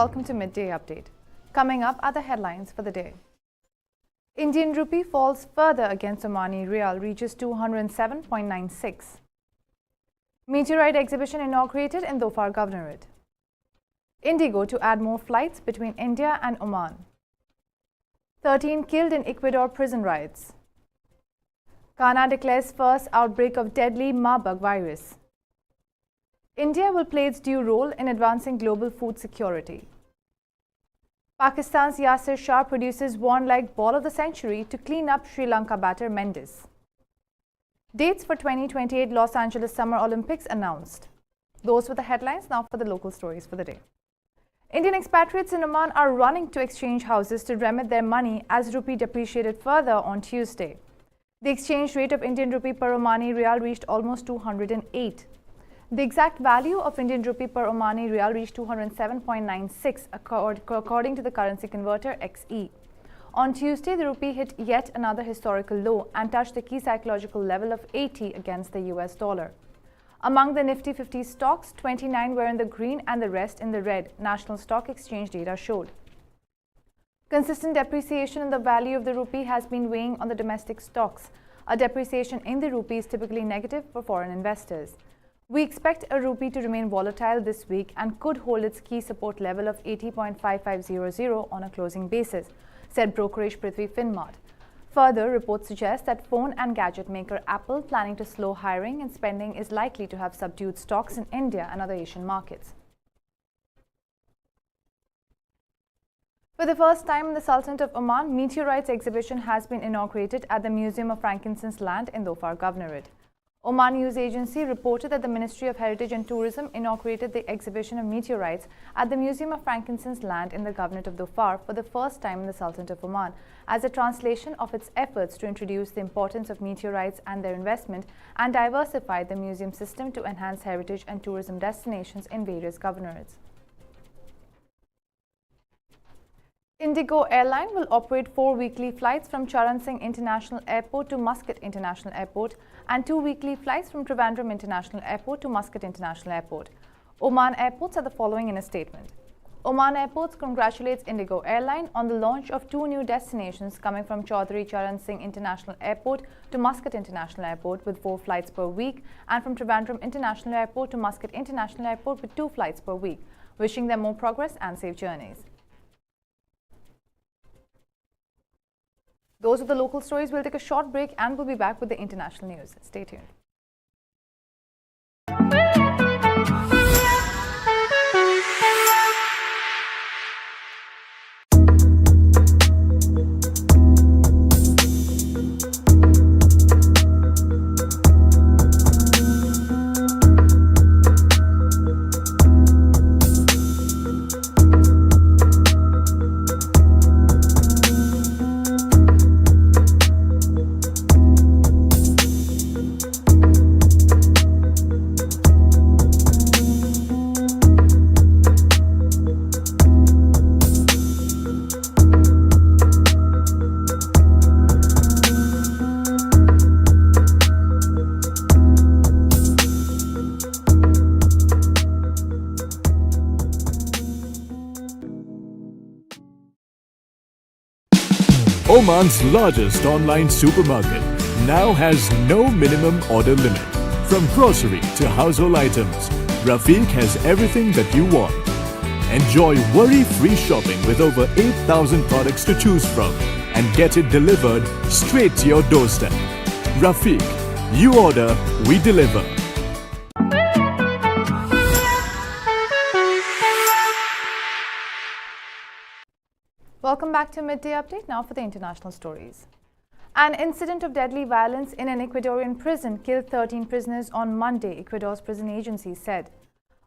welcome to Midday Update. Coming up are the headlines for the day. Indian rupee falls further against Omani Rial, reaches 207.96. Meteorite exhibition inaugurated in Dhofar Governorate. Indigo to add more flights between India and Oman. 13 killed in Ecuador prison riots. Ghana declares first outbreak of deadly Marburg virus. India will play its due role in advancing global food security. Pakistan's Yasir Shah produces one-leg ball of the century to clean up Sri Lanka batter Mendes. Dates for 2028 Los Angeles Summer Olympics announced. Those were the headlines. Now for the local stories for the day. Indian expatriates in Oman are running to exchange houses to remit their money as rupee depreciated further on Tuesday. The exchange rate of Indian rupee per Omani Rial reached almost 208. The exact value of Indian rupee per Omani Rial reached 207.96 according to the currency converter XE. On Tuesday, the rupee hit yet another historical low and touched the key psychological level of 80 against the US dollar. Among the Nifty 50 stocks, 29 were in the green and the rest in the red, National Stock Exchange data showed. Consistent depreciation in the value of the rupee has been weighing on the domestic stocks. A depreciation in the rupee is typically negative for foreign investors. We expect a rupee to remain volatile this week and could hold its key support level of 80.5500 on a closing basis, said brokerage Prithvi Finmart. Further, reports suggest that phone and gadget maker Apple, planning to slow hiring and spending, is likely to have subdued stocks in India and other Asian markets. For the first time in the Sultanate of Oman, Meteorite's exhibition has been inaugurated at the Museum of Frankincense Land in Dhofar Governorate. Oman News Agency reported that the Ministry of Heritage and Tourism inaugurated the exhibition of meteorites at the Museum of Frankincense Land in the Governorate of Dhofar for the first time in the Sultanate of Oman, as a translation of its efforts to introduce the importance of meteorites and their investment and diversify the museum system to enhance heritage and tourism destinations in various governorates. Indigo airline will operate 4 weekly flights from Charan Singh International Airport to Muscat International Airport and 2 weekly flights from Trivandrum International Airport to Muscat International Airport. Oman Airports are the following in a statement. Oman Airports congratulates Indigo Airline on the launch of 2 new destinations coming from Chaudhry Charan Singh International Airport to Muscat International Airport with 4 flights per week, and from Trivandrum International Airport to Muscat International Airport with 2 flights per week, wishing them more progress and safe journeys. Those are the local stories. We'll take a short break and we'll be back with the international news. Stay tuned. Oman's largest online supermarket now has no minimum order limit. From grocery to household items, Rafiq has everything that you want. Enjoy worry-free shopping with over 8,000 products to choose from and get it delivered straight to your doorstep. Rafiq, you order, we deliver. Welcome back to Midday Update. Now for the international stories. An incident of deadly violence in an Ecuadorian prison killed 13 prisoners on Monday, Ecuador's prison agency said.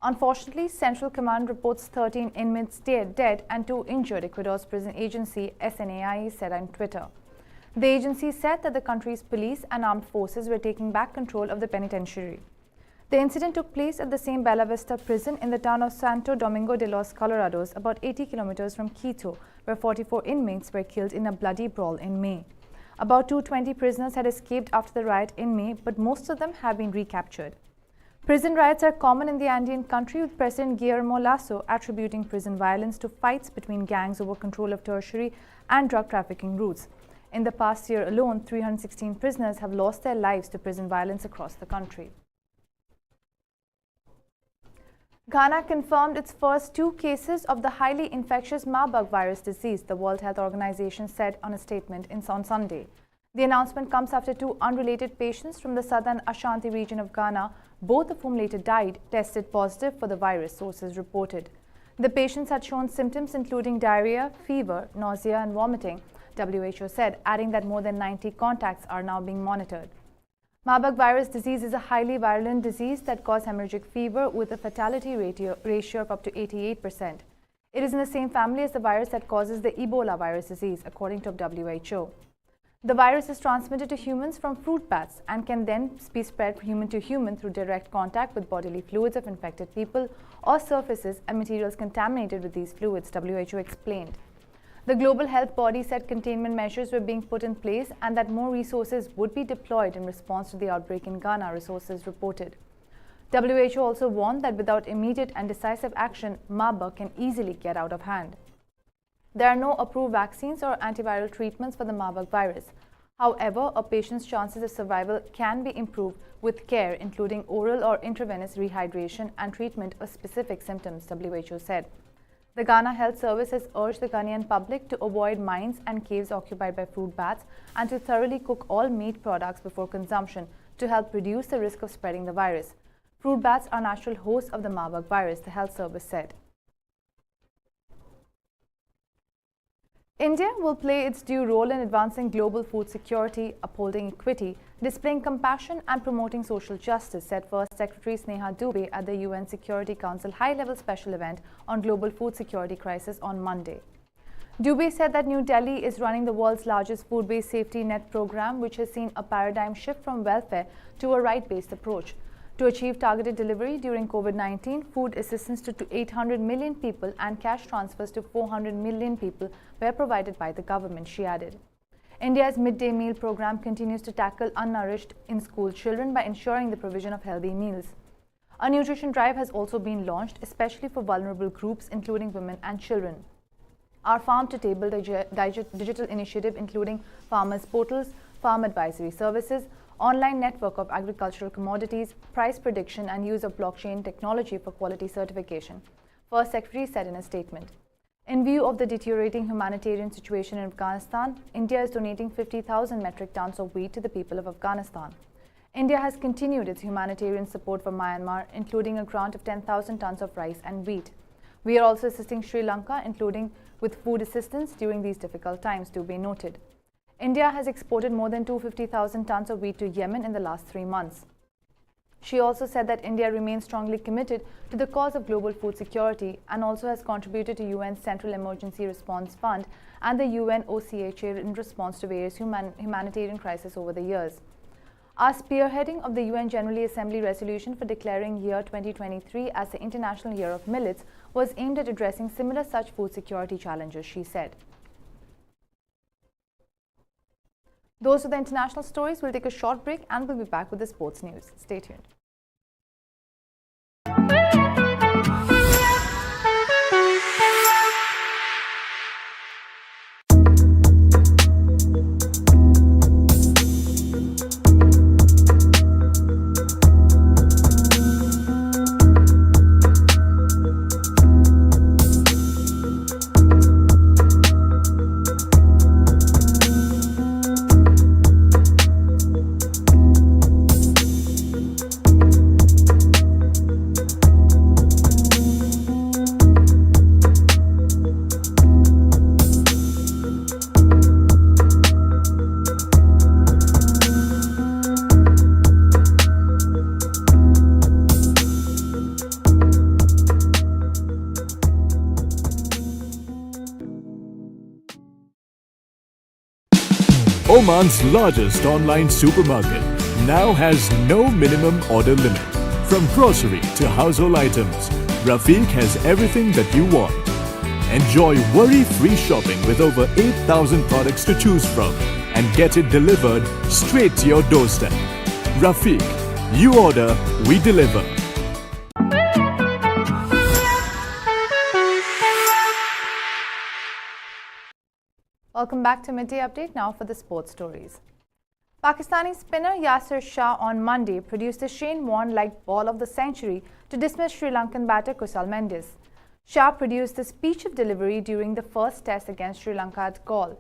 Unfortunately, Central Command reports 13 inmates dead and 2 injured, Ecuador's prison agency SNAI said on Twitter. The agency said that the country's police and armed forces were taking back control of the penitentiary. The incident took place at the same Bella Vista prison in the town of Santo Domingo de los Colorados, about 80 kilometers from Quito, where 44 inmates were killed in a bloody brawl in May. About 220 prisoners had escaped after the riot in May, but most of them have been recaptured. Prison riots are common in the Andean country, with President Guillermo Lasso attributing prison violence to fights between gangs over control of tertiary and drug trafficking routes. In the past year alone, 316 prisoners have lost their lives to prison violence across the country. Ghana confirmed its first 2 cases of the highly infectious Marburg virus disease, the World Health Organization said on a statement on Sunday. The announcement comes after 2 unrelated patients from the southern Ashanti region of Ghana, both of whom later died, tested positive for the virus, sources reported. The patients had shown symptoms including diarrhea, fever, nausea and vomiting, WHO said, adding that more than 90 contacts are now being monitored. Marburg virus disease is a highly virulent disease that causes hemorrhagic fever with a fatality ratio of up to 88%. It is in the same family as the virus that causes the Ebola virus disease, according to WHO. The virus is transmitted to humans from fruit bats and can then be spread from human to human through direct contact with bodily fluids of infected people or surfaces and materials contaminated with these fluids, WHO explained. The global health body said containment measures were being put in place and that more resources would be deployed in response to the outbreak in Ghana, resources reported. WHO also warned that without immediate and decisive action, Marburg can easily get out of hand. There are no approved vaccines or antiviral treatments for the Marburg virus. However, a patient's chances of survival can be improved with care, including oral or intravenous rehydration and treatment of specific symptoms, WHO said. The Ghana Health Service has urged the Ghanaian public to avoid mines and caves occupied by fruit bats and to thoroughly cook all meat products before consumption to help reduce the risk of spreading the virus. Fruit bats are natural hosts of the Marburg virus, the Health Service said. India will play its due role in advancing global food security, upholding equity, displaying compassion and promoting social justice, said First Secretary Sneha Dubey at the UN Security Council high-level special event on global food security crisis on Monday. Dubey said that New Delhi is running the world's largest food-based safety net program, which has seen a paradigm shift from welfare to a right-based approach. To achieve targeted delivery during COVID-19, food assistance to 800 million people and cash transfers to 400 million people were provided by the government, she added. India's midday meal program continues to tackle unnourished in-school children by ensuring the provision of healthy meals. A nutrition drive has also been launched, especially for vulnerable groups, including women and children. Our farm-to-table digital initiative, including farmers' portals, farm advisory services, online network of agricultural commodities, price prediction and use of blockchain technology for quality certification, First Secretary said in a statement. In view of the deteriorating humanitarian situation in Afghanistan, India is donating 50,000 metric tons of wheat to the people of Afghanistan. India has continued its humanitarian support for Myanmar, including a grant of 10,000 tons of rice and wheat. We are also assisting Sri Lanka, including with food assistance during these difficult times, to be noted. India has exported more than 250,000 tons of wheat to Yemen in the last 3 months. She also said that India remains strongly committed to the cause of global food security and also has contributed to UN's Central Emergency Response Fund and the UN OCHA in response to various humanitarian crises over the years. Our spearheading of the UN General Assembly resolution for declaring year 2023 as the International Year of Millets was aimed at addressing similar such food security challenges, she said. Those are the international stories. We'll take a short break and we'll be back with the sports news. Stay tuned. Oman's largest online supermarket now has no minimum order limit. From grocery to household items, Rafiq has everything that you want. Enjoy worry-free shopping with over 8,000 products to choose from and get it delivered straight to your doorstep. Rafiq, You order, we deliver. Welcome back to Midday Update. Now for the sports stories. Pakistani spinner Yasir Shah on Monday produced a Shane Warne-like ball of the century to dismiss Sri Lankan batter Kusal Mendis. Shah produced the speech of delivery during the first test against Sri Lanka at Galle.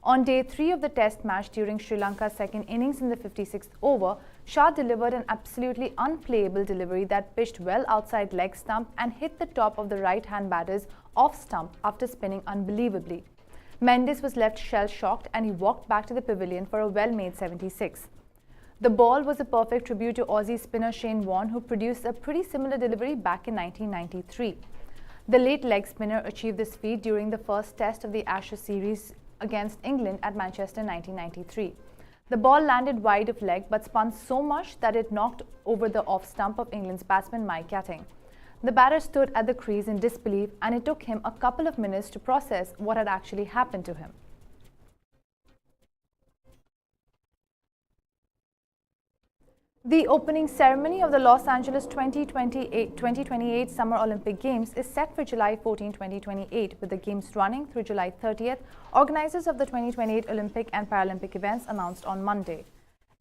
On day 3 of the test match during Sri Lanka's second innings in the 56th over, Shah delivered an absolutely unplayable delivery that pitched well outside leg stump and hit the top of the right-hand batter's off stump after spinning unbelievably. Mendis was left shell-shocked and he walked back to the pavilion for a well-made 76. The ball was a perfect tribute to Aussie spinner Shane Warne, who produced a pretty similar delivery back in 1993. The late leg spinner achieved this feat during the first test of the Ashes series against England at Manchester in 1993. The ball landed wide of leg but spun so much that it knocked over the off stump of England's batsman Mike Gatting. The batter stood at the crease in disbelief and it took him a couple of minutes to process what had actually happened to him. The opening ceremony of the Los Angeles 2028 Summer Olympic Games is set for July 14, 2028, with the Games running through July 30th, organizers of the 2028 Olympic and Paralympic events announced on Monday.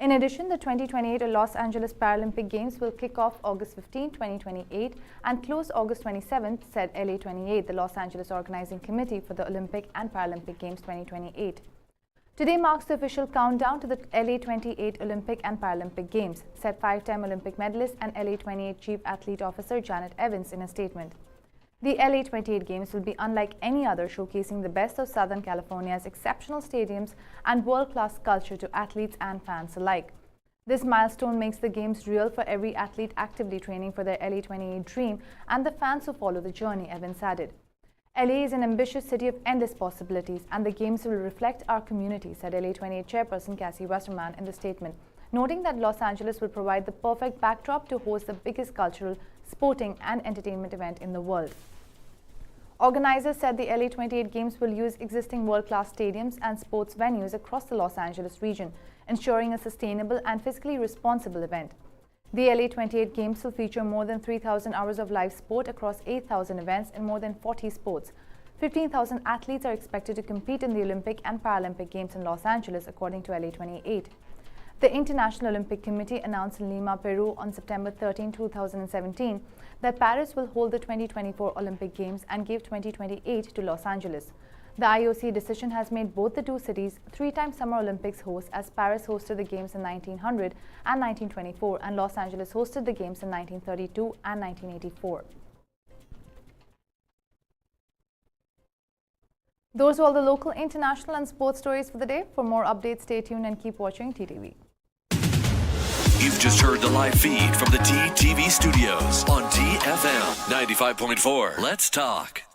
In addition, the 2028 Los Angeles Paralympic Games will kick off August 15, 2028 and close August 27, said LA28, the Los Angeles Organizing Committee for the Olympic and Paralympic Games 2028. Today marks the official countdown to the LA28 Olympic and Paralympic Games, said five-time Olympic medalist and LA28 Chief Athlete Officer Janet Evans in a statement. The LA28 Games will be unlike any other, showcasing the best of Southern California's exceptional stadiums and world-class culture to athletes and fans alike. This milestone makes the Games real for every athlete actively training for their LA28 dream and the fans who follow the journey, Evans added. LA is an ambitious city of endless possibilities, and the Games will reflect our community, said LA28 Chairperson Cassie Westerman in the statement, noting that Los Angeles will provide the perfect backdrop to host the biggest cultural, sporting and entertainment event in the world. Organizers said the LA28 Games will use existing world-class stadiums and sports venues across the Los Angeles region, ensuring a sustainable and fiscally responsible event. The LA28 Games will feature more than 3,000 hours of live sport across 8,000 events in more than 40 sports. 15,000 athletes are expected to compete in the Olympic and Paralympic Games in Los Angeles, according to LA28. The International Olympic Committee announced in Lima, Peru on September 13, 2017 that Paris will hold the 2024 Olympic Games and gave 2028 to Los Angeles. The IOC decision has made both the two cities three-time Summer Olympics hosts, as Paris hosted the Games in 1900 and 1924 and Los Angeles hosted the Games in 1932 and 1984. Those were all the local, international and sports stories for the day. For more updates, stay tuned and keep watching TTV. You've just heard the live feed from the TTV studios on TFM 95.4. Let's talk.